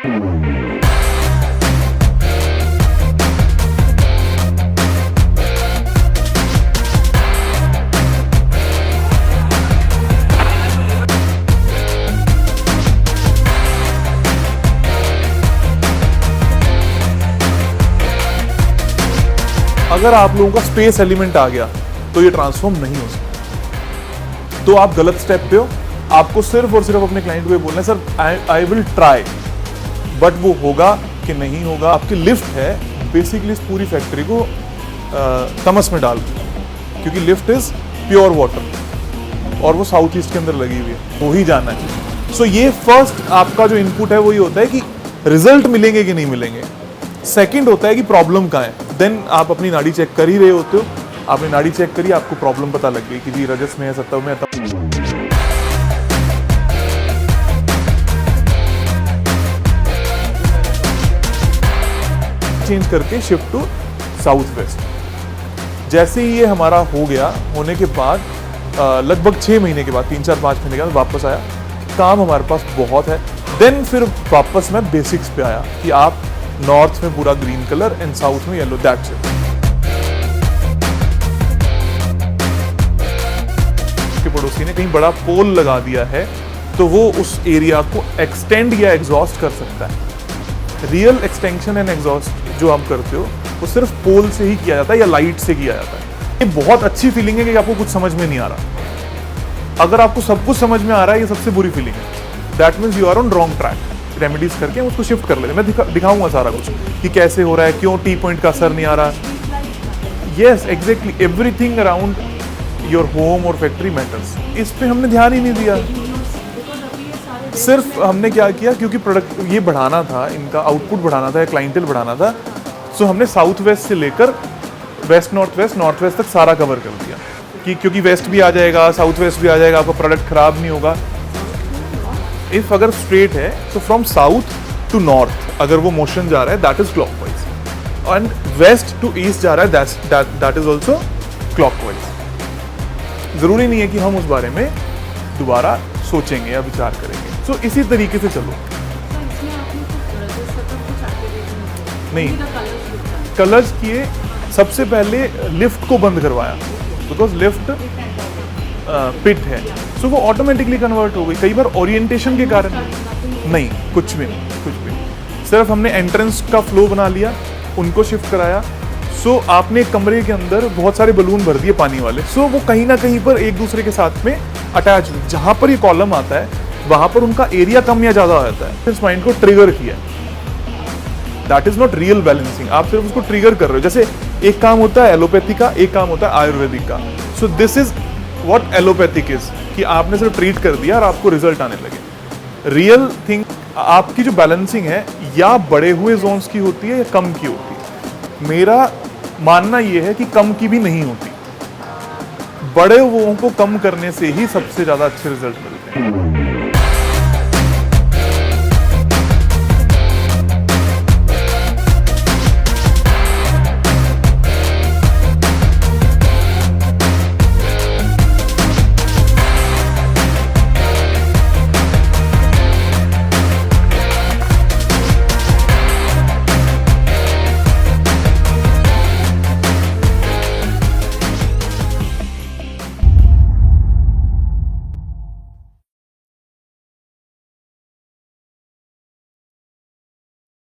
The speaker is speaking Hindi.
अगर आप लोगों का स्पेस एलिमेंट आ गया तो ये ट्रांसफॉर्म नहीं हो सकता। तो आप गलत स्टेप पे हो। आपको सिर्फ और सिर्फ अपने क्लाइंट को ये बोलना है, sir I will try, but वो होगा कि नहीं होगा। आपकी लिफ्ट है बेसिकली इस पूरी फैक्ट्री को तमस में डाल दी, क्योंकि लिफ्ट इज प्योर वाटर और वो साउथ ईस्ट के अंदर लगी हुई है, हो ही जाना है। सो ये फर्स्ट आपका जो इनपुट है वो ये होता है कि रिजल्ट मिलेंगे कि नहीं मिलेंगे। सेकंड होता है कि प्रॉब्लम कहाँ है। देन आप अपनी नाड़ी चेक कर ही रहे होते हो, आपने नाड़ी चेक करी, आपको प्रॉब्लम पता लग गई कि जी रजस में है, सत्तव में है। चेंज करके शिफ्ट टू साउथ वेस्ट। जैसे ही ये हमारा हो गया, होने के बाद लगभग 6 महीने के बाद, 3-4-5 महीने के बाद वापस आया। काम हमारे पास बहुत है। देन फिर वापस मैं बेसिक्स पे आया कि आप नॉर्थ में पूरा ग्रीन कलर एंड साउथ में येलो, दैट्स इट। के पड़ोसी ने कहीं बड़ा पोल लगा दिया है तो वो उस एरिया को एक्सटेंड या एग्जॉस्ट कर सकता है। रियल एक्सटेंशन एंड एग्जॉस्ट जो आप करते हो वो सिर्फ पोल से ही किया जाता है या लाइट से किया जाता है। ये बहुत अच्छी फीलिंग है कि आपको कुछ समझ में नहीं आ रहा। अगर आपको सब कुछ समझ में आ रहा है, ये सबसे बुरी फीलिंग है। That means you are on wrong track. Remedies करके हम उसको शिफ्ट कर लेते हैं। मैं दिखाऊंगा सारा कुछ कि कैसे हो रहा है, क्यों टी पॉइंट का असर नहीं आ रहा। Yes exactly, everything around your home और फैक्ट्री मैटर्स। इस पे हमने ध्यान ही नहीं दिया। सिर्फ हमने क्या किया, क्योंकि प्रोडक्ट ये बढ़ाना था, इनका आउटपुट बढ़ाना था, क्लाइंटेल बढ़ाना था, सो हमने साउथ वेस्ट से लेकर वेस्ट नॉर्थ वेस्ट तक सारा कवर कर दिया कि क्योंकि वेस्ट भी आ जाएगा, साउथ वेस्ट भी आ जाएगा, आपका प्रोडक्ट खराब नहीं होगा। इफ अगर स्ट्रेट है तो फ्रॉम साउथ टू नॉर्थ अगर वो मोशन जा रहा है that is clockwise, and west to east जा रहा है दैट इज ऑल्सो क्लॉकवाइज। जरूरी नहीं है कि हम उस बारे में दोबारा सोचेंगे या विचार करेंगे। सो इसी तरीके से चलो। नहीं, कलर्स किए। सबसे पहले लिफ्ट को बंद करवाया, बिकॉज लिफ्ट पिट है, सो वो ऑटोमेटिकली कन्वर्ट हो गई। कई बार ओरिएंटेशन के कारण नहीं, कुछ भी नहीं। सिर्फ हमने एंट्रेंस का फ्लो बना लिया, उनको शिफ्ट कराया। सो आपने कमरे के अंदर बहुत सारे बलून भर दिए पानी वाले, सो वो कहीं ना कहीं पर एक दूसरे के साथ में अटैच हुए। जहाँ पर ये कॉलम आता है वहाँ पर उनका एरिया कम या ज़्यादा हो जाता है। इस माइंड को ट्रिगर किया। That is not real balancing. आप सिर्फ उसको ट्रिगर कर रहे हो। जैसे एक काम होता है एलोपैथी का, एक काम होता है आयुर्वेदिक का। So this is what allopathic is, कि आपने सिर्फ ट्रीट कर दिया और आपको रिजल्ट आने लगे। रियल थिंग, आपकी जो बैलेंसिंग है या बड़े हुए जोन्स की होती है या कम की होती है। मेरा मानना यह है कि कम की भी नहीं होती, बड़े हुओं को कम करने से ही सबसे ज्यादा अच्छे रिजल्ट मिलते हैं।